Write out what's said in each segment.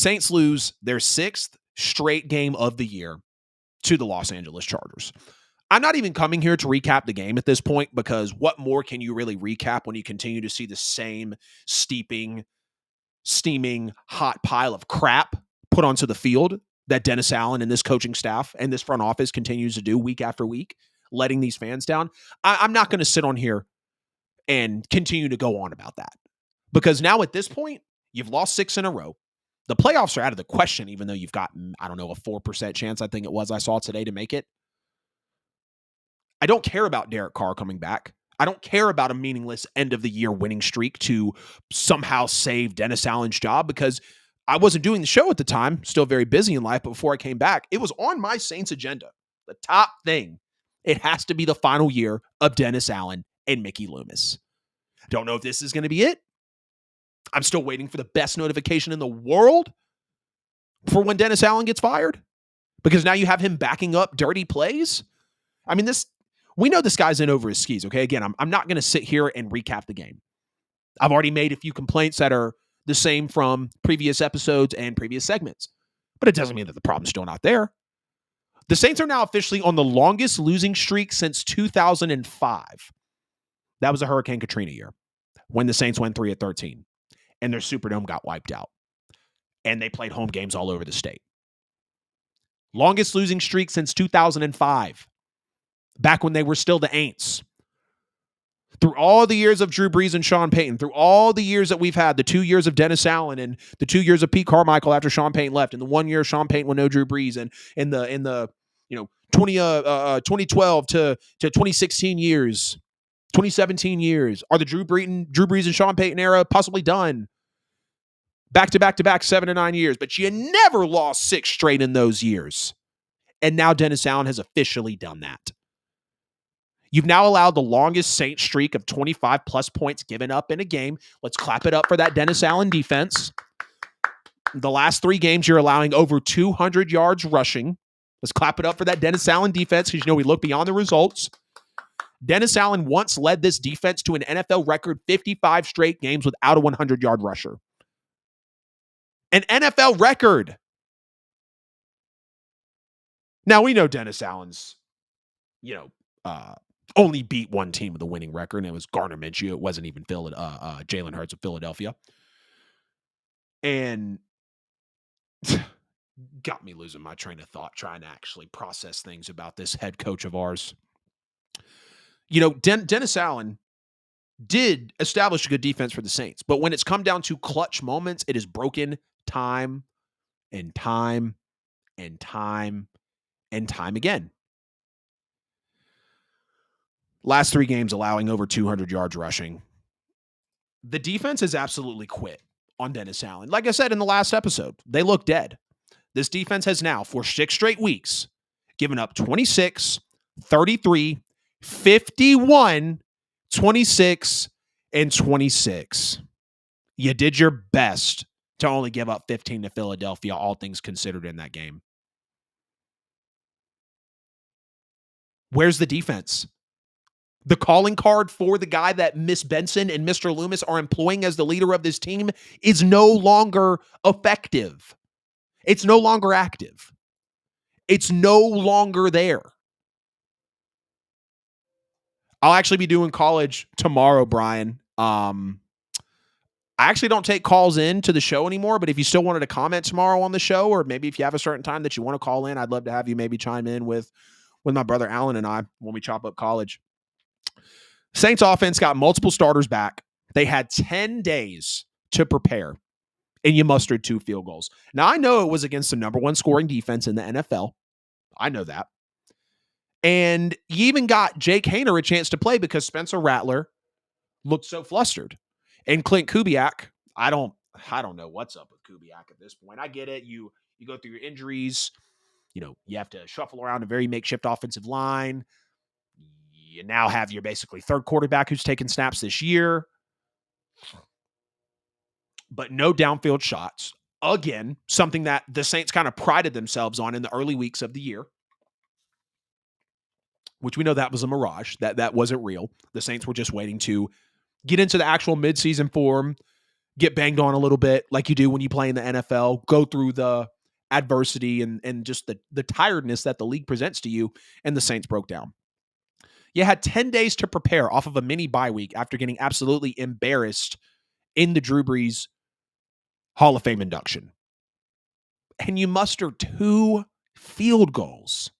Saints lose their 6th straight game of the year to the Los Angeles Chargers. I'm not even coming here to recap the game at this point, because what more can you really recap when you continue to see the same steaming hot pile of crap put onto the field that Dennis Allen and this coaching staff and this front office continues to do week after week, letting these fans down. I'm not going to sit on here and continue to go on about that, because now at this point, you've lost 6 in a row. The playoffs are out of the question, even though you've got, I don't know, a 4% chance, I think it was, I saw today, to make it. I don't care about Derek Carr coming back. I don't care about a meaningless end-of-the-year winning streak to somehow save Dennis Allen's job, because I wasn't doing the show at the time, still very busy in life, but before I came back, it was on my Saints agenda. The top thing, it has to be the final year of Dennis Allen and Mickey Loomis. Don't know if this is going to be it. I'm still waiting for the best notification in the world for when Dennis Allen gets fired, because now you have him backing up dirty plays. I mean, we know this guy's in over his skis, okay? Again, I'm not going to sit here and recap the game. I've already made a few complaints that are the same from previous episodes and previous segments, but it doesn't mean that the problem's still not there. The Saints are now officially on the longest losing streak since 2005. That was a Hurricane Katrina year when the Saints went 3-13 and their Superdome got wiped out, and they played home games all over the state. Longest losing streak since 2005. Back when they were still the AINTS. Through all the years of Drew Brees and Sean Payton, through all the years that we've had, the 2 years of Dennis Allen and the 2 years of Pete Carmichael after Sean Payton left, and the 1 year of Sean Payton with no Drew Brees, and in the 2012 to 2016 years, 2017 years, are the Drew Brees and Sean Payton era possibly done? Back to 7 to 9 years, but you never lost 6 straight in those years. And now Dennis Allen has officially done that. You've now allowed the longest Saints streak of 25-plus points given up in a game. Let's clap it up for that Dennis Allen defense. The last 3 games, you're allowing over 200 yards rushing. Let's clap it up for that Dennis Allen defense, because, we look beyond the results. Dennis Allen once led this defense to an NFL record 55 straight games without a 100-yard rusher. An NFL record. Now, we know Dennis Allen's, only beat one team with a winning record, and it was Gardner Minshew. It wasn't even Jalen Hurts of Philadelphia. And got me losing my train of thought trying to actually process things about this head coach of ours. Dennis Allen did establish a good defense for the Saints, but when it's come down to clutch moments, it is broken time and time and time and time again. Last 3 games allowing over 200 yards rushing. The defense has absolutely quit on Dennis Allen. Like I said in the last episode, they look dead. This defense has now, for 6 straight weeks, given up 26, 33, 51, 26, and 26. You did your best to only give up 15 to Philadelphia, all things considered, in that game. Where's the defense? The calling card for the guy that Miss Benson and Mr. Loomis are employing as the leader of this team is no longer effective. It's no longer active. It's no longer there. I'll actually be doing college tomorrow, Brian. I actually don't take calls in to the show anymore, but if you still wanted to comment tomorrow on the show, or maybe if you have a certain time that you want to call in, I'd love to have you maybe chime in with my brother Alan and I when we chop up college. Saints offense got multiple starters back. They had 10 days to prepare, and you mustered 2 field goals. Now, I know it was against the number 1 scoring defense in the NFL. I know that. And you even got Jake Haener a chance to play because Spencer Rattler looked so flustered. And Clint Kubiak, I don't know what's up with Kubiak at this point. I get it. You go through your injuries. You have to shuffle around a very makeshift offensive line. You now have your basically third quarterback who's taken snaps this year. But no downfield shots. Again, something that the Saints kind of prided themselves on in the early weeks of the year, which we know that was a mirage. That wasn't real. The Saints were just waiting to get into the actual midseason form, get banged on a little bit like you do when you play in the NFL, go through the adversity and just the tiredness that the league presents to you, and the Saints broke down. You had 10 days to prepare off of a mini bye week after getting absolutely embarrassed in the Drew Brees Hall of Fame induction. And you mustered 2 field goals.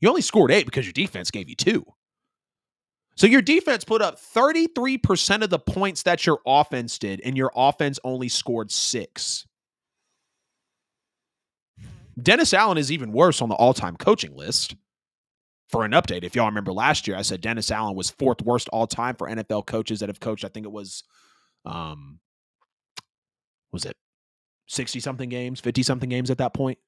You only scored 8 because your defense gave you 2. So your defense put up 33% of the points that your offense did, and your offense only scored 6. Dennis Allen is even worse on the all-time coaching list. For an update, if y'all remember last year, I said Dennis Allen was 4th worst all-time for NFL coaches that have coached. I think it was it 60-something games, 50-something games at that point?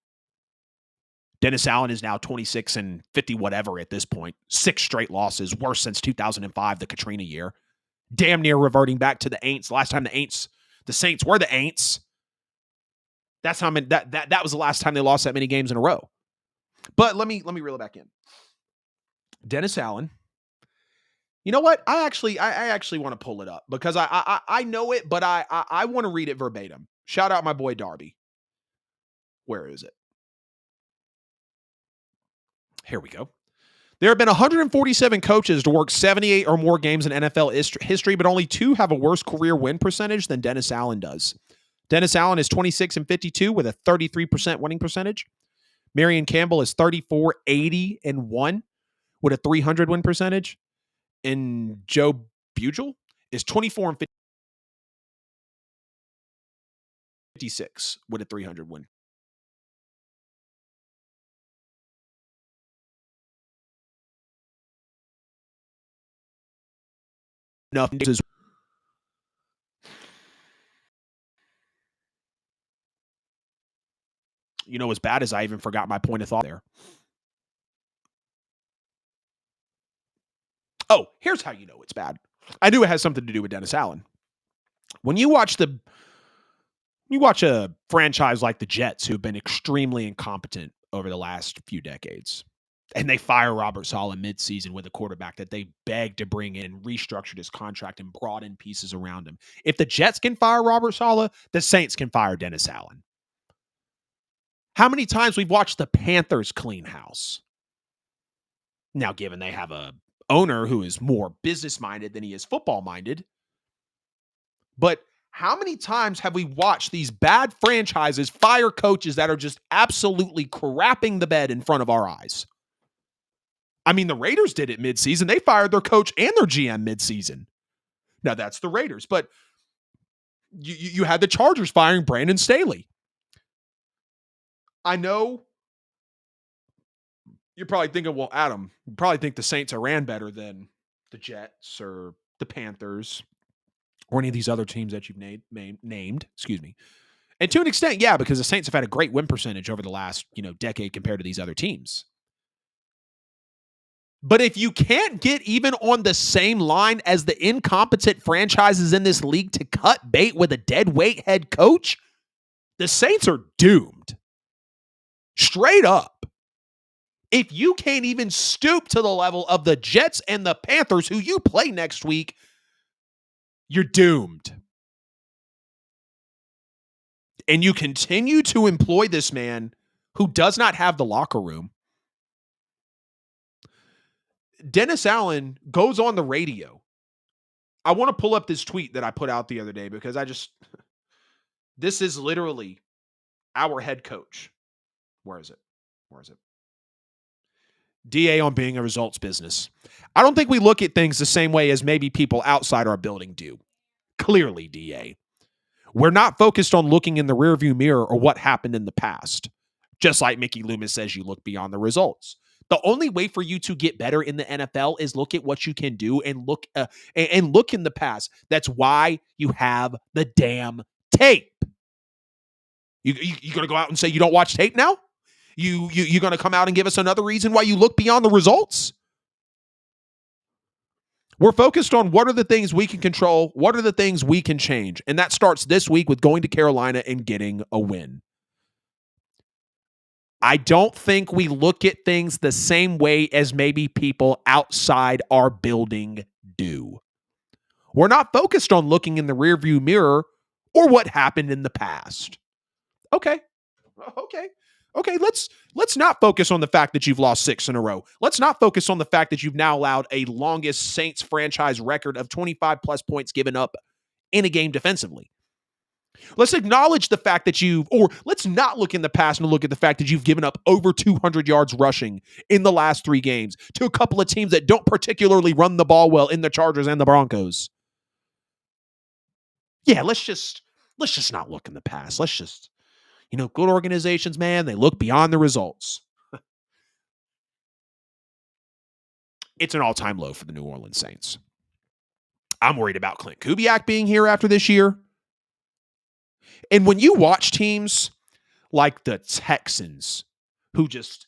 Dennis Allen is now 26 and 50 whatever at this point. 6 straight losses, worse since 2005, the Katrina year. Damn near reverting back to the AINTS. Last time the Saints were the AINTS. That's how many, that was the last time they lost that many games in a row. But let me reel it back in. Dennis Allen. You know what? I actually want to pull it up because I know it, but I want to read it verbatim. Shout out my boy Darby. Where is it? Here we go. There have been 147 coaches to work 78 or more games in NFL history, but only 2 have a worse career win percentage than Dennis Allen does. Dennis Allen is 26 and 52 with a 33% winning percentage. Marion Campbell is 34, 80 and 1 with a 300 win percentage. And Joe Bugel is 24 and 56 with a 300 win. Nothing is as bad as I even forgot my point of thought there. Oh, here's how you know it's bad. I knew it has something to do with Dennis Allen. When you watch a franchise like the Jets, who've been extremely incompetent over the last few decades, and they fire Robert Saleh midseason with a quarterback that they begged to bring in, restructured his contract, and brought in pieces around him. If the Jets can fire Robert Saleh, the Saints can fire Dennis Allen. How many times we've watched the Panthers clean house? Now, given they have a owner who is more business-minded than he is football-minded, but how many times have we watched these bad franchises fire coaches that are just absolutely crapping the bed in front of our eyes? I mean, the Raiders did it midseason. They fired their coach and their GM midseason. Now, that's the Raiders, but you had the Chargers firing Brandon Staley. I know you're probably thinking, well, Adam, you probably think the Saints are ran better than the Jets or the Panthers or any of these other teams that you've named. Excuse me. And to an extent, yeah, because the Saints have had a great win percentage over the last, decade compared to these other teams. But if you can't get even on the same line as the incompetent franchises in this league to cut bait with a dead weight head coach, the Saints are doomed. Straight up. If you can't even stoop to the level of the Jets and the Panthers, who you play next week, you're doomed. And you continue to employ this man who does not have the locker room. Dennis Allen goes on the radio. I want to pull up this tweet that I put out the other day because this is literally our head coach. Where is it? DA on being a results business. I don't think we look at things the same way as maybe people outside our building do. Clearly, DA. We're not focused on looking in the rearview mirror or what happened in the past. Just like Mickey Loomis says, you look beyond the results. The only way for you to get better in the NFL is look at what you can do and look in the past. That's why you have the damn tape. You going to go out and say you don't watch tape now? You going to come out and give us another reason why you look beyond the results? We're focused on what are the things we can control, what are the things we can change, and that starts this week with going to Carolina and getting a win. I don't think we look at things the same way as maybe people outside our building do. We're not focused on looking in the rearview mirror or what happened in the past. Okay. Okay. Okay, let's not focus on the fact that you've lost 6 in a row. Let's not focus on the fact that you've now allowed a longest Saints franchise record of 25 plus points given up in a game defensively. Let's acknowledge the fact that let's not look in the past and look at the fact that you've given up over 200 yards rushing in the last 3 games to a couple of teams that don't particularly run the ball well in the Chargers and the Broncos. Yeah, let's just not look in the past. Let's just, good organizations, man, they look beyond the results. It's an all-time low for the New Orleans Saints. I'm worried about Clint Kubiak being here after this year. And when you watch teams like the Texans, who just,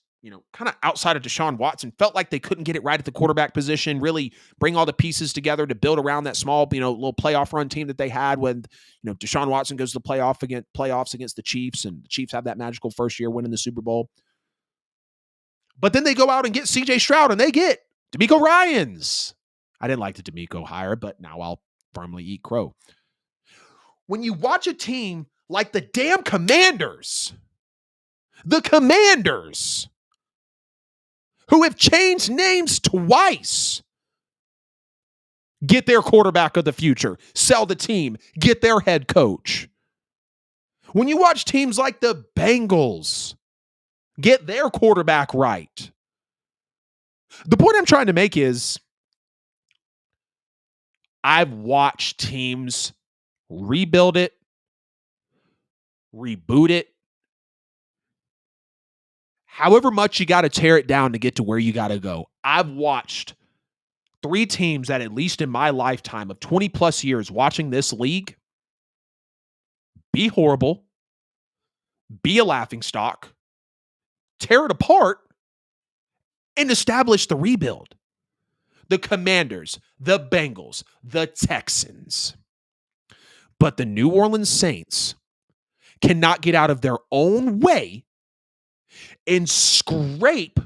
kind of outside of Deshaun Watson, felt like they couldn't get it right at the quarterback position, really bring all the pieces together to build around that small, little playoff run team that they had when, Deshaun Watson goes to the playoffs against the Chiefs, and the Chiefs have that magical first year winning the Super Bowl. But then they go out and get C.J. Stroud, and they get DeMeco Ryans. I didn't like the DeMeco hire, but now I'll firmly eat crow. When you watch a team like the damn Commanders, who have changed names twice, get their quarterback of the future, sell the team, get their head coach. When you watch teams like the Bengals, get their quarterback right. The point I'm trying to make is I've watched teams rebuild it, reboot it, however much you got to tear it down to get to where you got to go. I've watched 3 teams that, at least in my lifetime of 20 plus years watching this league, be horrible, be a laughingstock, tear it apart, and establish the rebuild. The Commanders, the Bengals, the Texans. But the New Orleans Saints cannot get out of their own way and scrape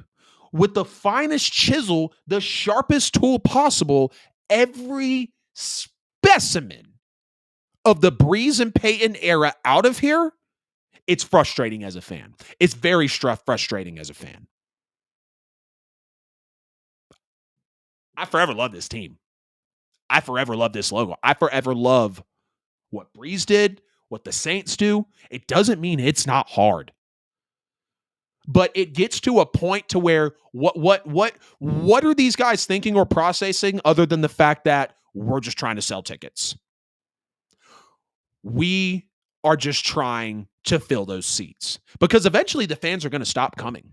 with the finest chisel, the sharpest tool possible, every specimen of the Breeze and Peyton era out of here. It's frustrating as a fan. It's very frustrating as a fan. I forever love this team. I forever love this logo. I forever love what Breeze did, what the Saints do. It doesn't mean it's not hard. But it gets to a point to where what are these guys thinking or processing other than the fact that we're just trying to sell tickets? We are just trying to fill those seats, because eventually the fans are going to stop coming.